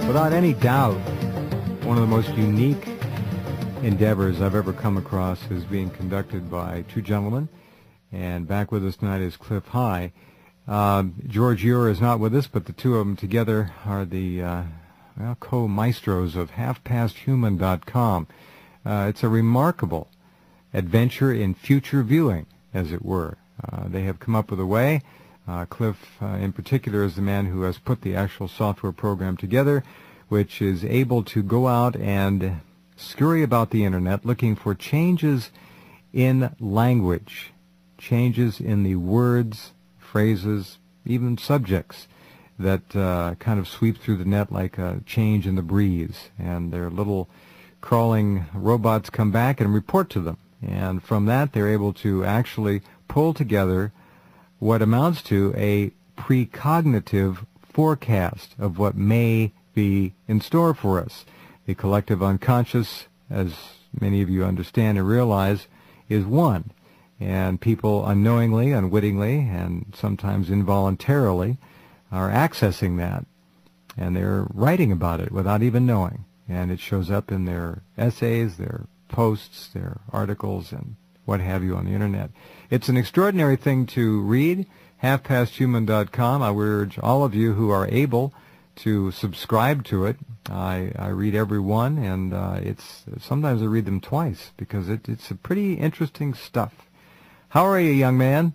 Without any doubt, one of the most unique endeavors I've ever come across is being conducted by two gentlemen. And back with us tonight is Clif. Hi. George Ure is not with us, but the two of them together are the co-maestros of halfpasthuman.com. It's a remarkable adventure in future viewing, as it were. They have come up with a way. Clif, in particular, is the man who has put the actual software program together, which is able to go out and scurry about the Internet looking for changes in language, changes in the words, phrases, even subjects that kind of sweep through the net like a change in the breeze. And their little crawling robots come back and report to them. And from that, they're able to actually pull together what amounts to a precognitive forecast of what may be in store for us. The collective unconscious, as many of you understand and realize, is one. And people unknowingly, unwittingly, and sometimes involuntarily are accessing that. And they're writing about it without even knowing. And it shows up in their essays, their posts, their articles, and what have you on the Internet. It's an extraordinary thing to read, halfpasthuman.com. I would urge all of you who are able to subscribe to it. I read every one, and sometimes I read them twice because it's a pretty interesting stuff. How are you, young man?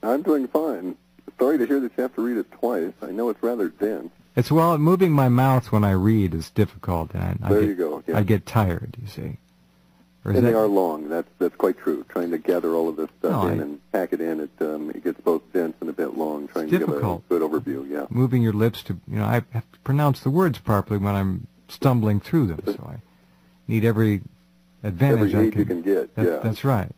I'm doing fine. Sorry to hear that you have to read it twice. I know it's rather dense. Moving my mouth when I read is difficult. And you go. Yeah. I get tired, you see. And they are long. That's quite true. Trying to gather all of this stuff and pack it in, it gets both dense and a bit long. Trying to give a good overview. Yeah. Moving your lips to, I have to pronounce the words properly when I'm stumbling through them. So I need every advantage every aid you can get. That's right.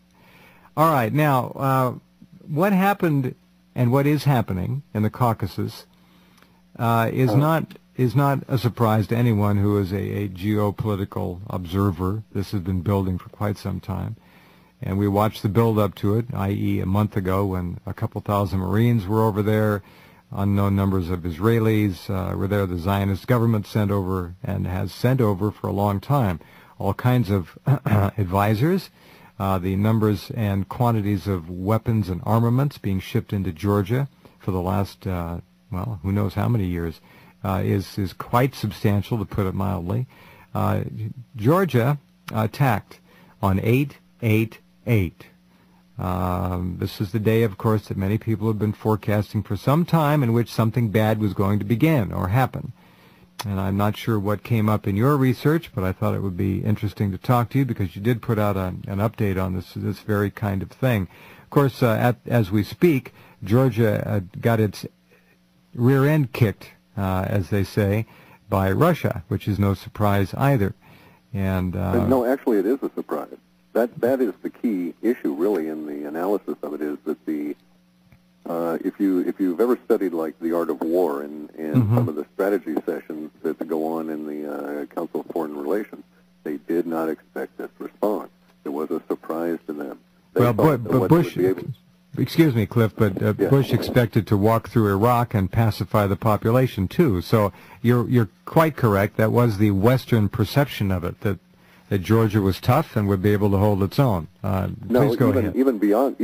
All right. Now, what happened and what is happening in the Caucasus is not a surprise to anyone who is a geopolitical observer. This has been building for quite some time. And we watched the build-up to it, i.e. a month ago when a couple thousand Marines were over there, unknown numbers of Israelis were there. The Zionist government sent over and has sent over for a long time all kinds of advisors, the numbers and quantities of weapons and armaments being shipped into Georgia for the last, who knows how many years, is quite substantial, to put it mildly. Georgia attacked on 8/8/8. This is the day, of course, that many people have been forecasting for some time in which something bad was going to begin or happen. And I'm not sure what came up in your research, but I thought it would be interesting to talk to you because you did put out an update on this very kind of thing. Of course, as we speak, Georgia got its rear end kicked, as they say, by Russia, which is no surprise either. And no, actually, it is a surprise. That is the key issue, really, in the analysis of it. Is that if you've ever studied like the art of war and some of the strategy sessions that go on in the Council of Foreign Relations, they did not expect this response. It was a surprise to them. But Bush. Excuse me, Clif, but Bush expected to walk through Iraq and pacify the population too. So you're quite correct. That was the Western perception of it, that Georgia was tough and would be able to hold its own. Please go ahead. Even beyond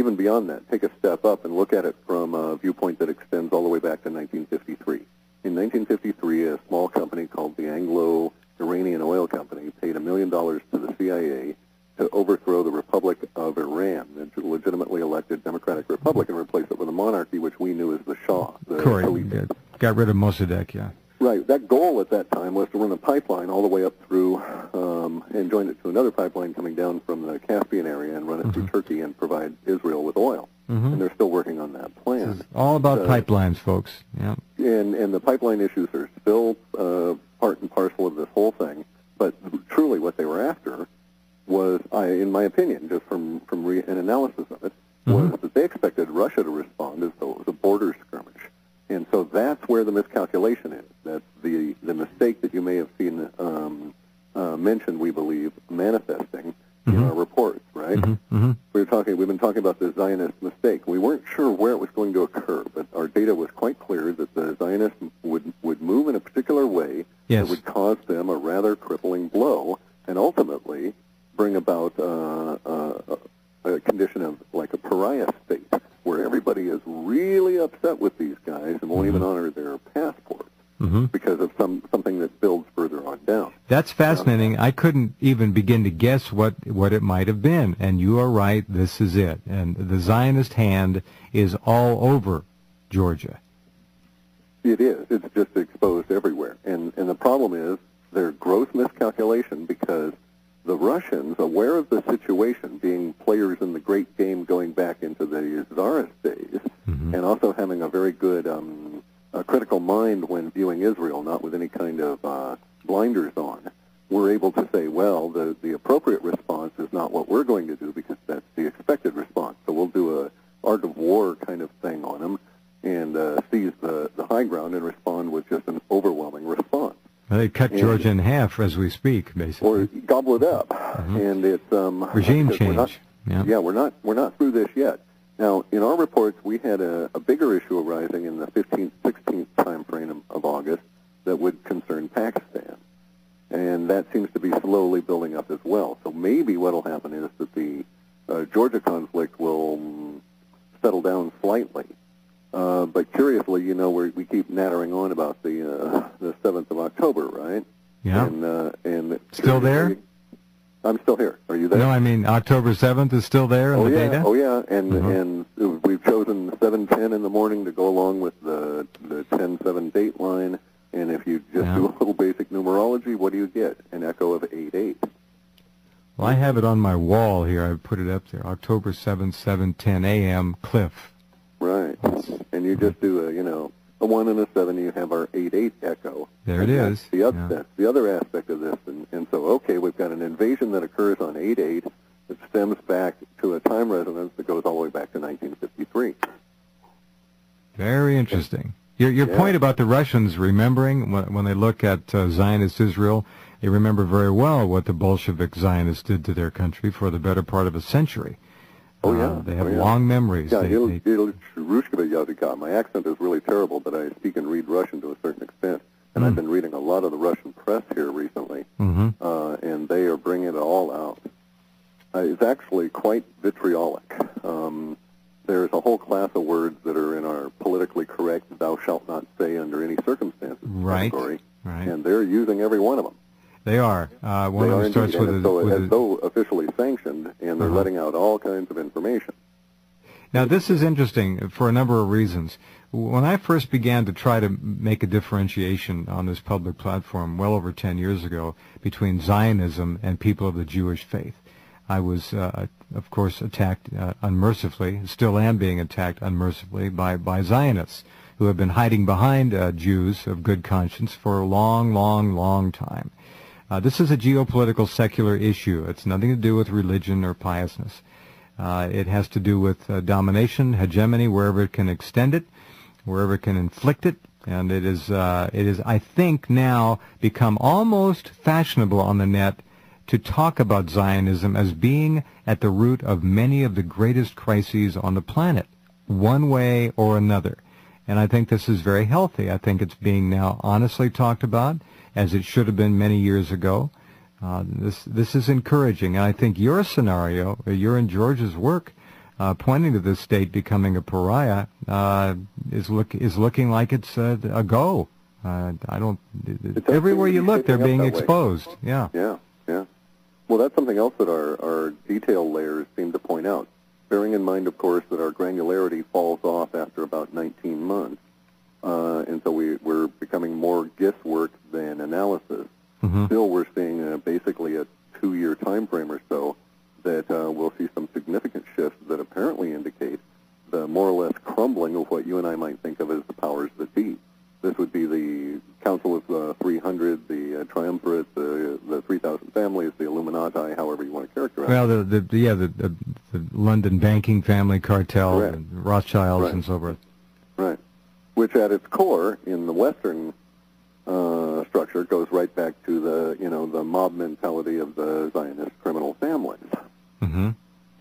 that, take a step up and look at it from a viewpoint that extends all the way back to 1953. In 1953, a small company called the Anglo-Iranian Oil Company paid $1 million to the CIA to overthrow the Republic of Iran, the legitimately elected democratic republic, and replace it with a monarchy, which we knew as the Shah. Correct. Got rid of Mossadegh, yeah. Right. That goal at that time was to run a pipeline all the way up through and join it to another pipeline coming down from the Caspian area and run it through Turkey and provide Israel with oil. And they're still working on that plan. This is all about pipelines, folks. Yeah. And the pipeline issues are still part and parcel of this whole thing. But truly what they were after was, in my opinion, just from an analysis of it, was that they expected Russia to respond as though it was a border skirmish. And so that's where the miscalculation is. That's the mistake that you may have seen mentioned, we believe, manifesting in our reports, right? We've been talking about the Zionist mistake. We weren't sure where it was going to occur, but our data was quite clear that the Zionists would move in a particular way Yes. that would cause them a rather crippling blow and ultimately bring about a condition of like a pariah state where everybody is really upset with these guys and won't even honor their passports because of something that builds further on down. That's fascinating. I couldn't even begin to guess what it might have been. And you are right, this is it. And the Zionist hand is all over Georgia. It is. It's just exposed everywhere. And the problem is their gross miscalculation because the Russians, aware of the situation, being players in the great game going back into the Tsarist days, and also having a very good critical mind when viewing Israel, not with any kind of blinders on, were able to say, well, the appropriate response is not what we're going to do because that's the expected response. So we'll do a art of war kind of thing on them and seize the high ground and respond with just an overwhelming response. Well, they cut Georgia in half as we speak, basically. Or gobble it up, and it's regime change. We're not through this yet. Now, in our reports, we had a bigger issue arising in the 15th, 16th time frame of August that would concern Pakistan, and that seems to be slowly building up as well. So maybe what will happen is that the Georgia conflict will settle down slightly. But curiously, you know, we keep nattering on about the 7th of October, right? Yeah. And still there? I'm still here. Are you there? No, I mean October 7th is still there in the data? Oh, yeah. And we've chosen 7:10 in the morning to go along with the 10-7 date line. And if you just do a little basic numerology, what do you get? An echo of 8-8. Well, I have it on my wall here. I put it up there. October 7th, 7:10 a.m. Clif. Right. And you just do a 1 and a 7, you have our 8-8 echo. There it is. That's the other aspect of this. And so, okay, we've got an invasion that occurs on 8-8 that stems back to a time resonance that goes all the way back to 1953. Very interesting. Your point about the Russians remembering, when they look at Zionist Israel, they remember very well what the Bolshevik Zionists did to their country for the better part of a century. Oh, yeah. They have long memories. Yeah, my accent is really terrible, but I speak and read Russian to a certain extent. And I've been reading a lot of the Russian press here recently, and they are bringing it all out. It's actually quite vitriolic. There's a whole class of words that are in our politically correct, thou shalt not say under any circumstances category, and they're using every one of them. They are. One of them starts with as though officially sanctioned, and they're letting out all kinds of information. Now, this is interesting for a number of reasons. When I first began to try to make a differentiation on this public platform well over 10 years ago between Zionism and people of the Jewish faith, I was, of course, attacked unmercifully, still am being attacked unmercifully by Zionists who have been hiding behind Jews of good conscience for a long, long, long time. This is a geopolitical secular issue. It's nothing to do with religion or piousness. It has to do with domination, hegemony, wherever it can extend it, wherever it can inflict it, and it is, I think, now become almost fashionable on the net to talk about Zionism as being at the root of many of the greatest crises on the planet, one way or another. And I think this is very healthy. I think it's being now honestly talked about, as it should have been many years ago. This is encouraging. And I think your scenario, your and George's work, pointing to this state becoming a pariah, is looking like it's a go. Everywhere you look, they're being exposed. Yeah. Well, that's something else that our detail layers seem to point out. Bearing in mind, of course, that our granularity falls off after about 19 months. And so we're becoming more guesswork than analysis. Still, we're seeing basically a 2-year time frame or so that we'll see some significant shifts that apparently indicate the more or less crumbling of what you and I might think of as the powers that be. This would be the Council of 300, the Triumvirate, the 3,000 families, the Illuminati, however you want to characterize it. Well, the London banking family cartel, and Rothschilds and so forth. Right. Which at its core, in the Western structure, goes right back to the mob mentality of the Zionist criminal families.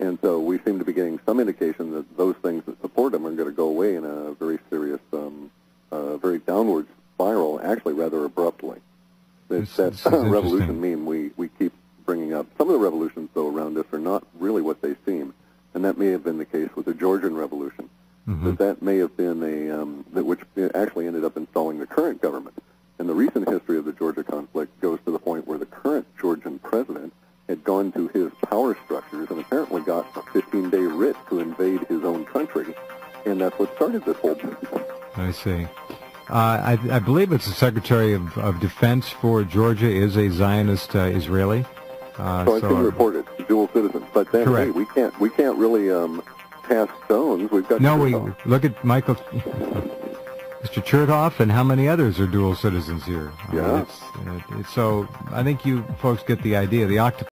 And so we seem to be getting some indication that those things that support them are going to go away in a very serious, very downward spiral, actually rather abruptly. It's that revolution meme we keep bringing up. Some of the revolutions, though, around us are not really what they seem, and that may have been the case with the Georgian Revolution. That may have been which actually ended up installing the current government. And the recent history of the Georgia conflict goes to the point where the current Georgian president had gone to his power structures and apparently got a 15-day writ to invade his own country, and that's what started this whole business. I see. I believe it's the Secretary of Defense for Georgia is a Zionist Israeli. So I've been reported, dual citizens. But then, correct. Hey, we can't really cast stones. We've got we look at Michael, Mr. Chertoff, and how many others are dual citizens here. Yeah. So I think you folks get the idea. The octopus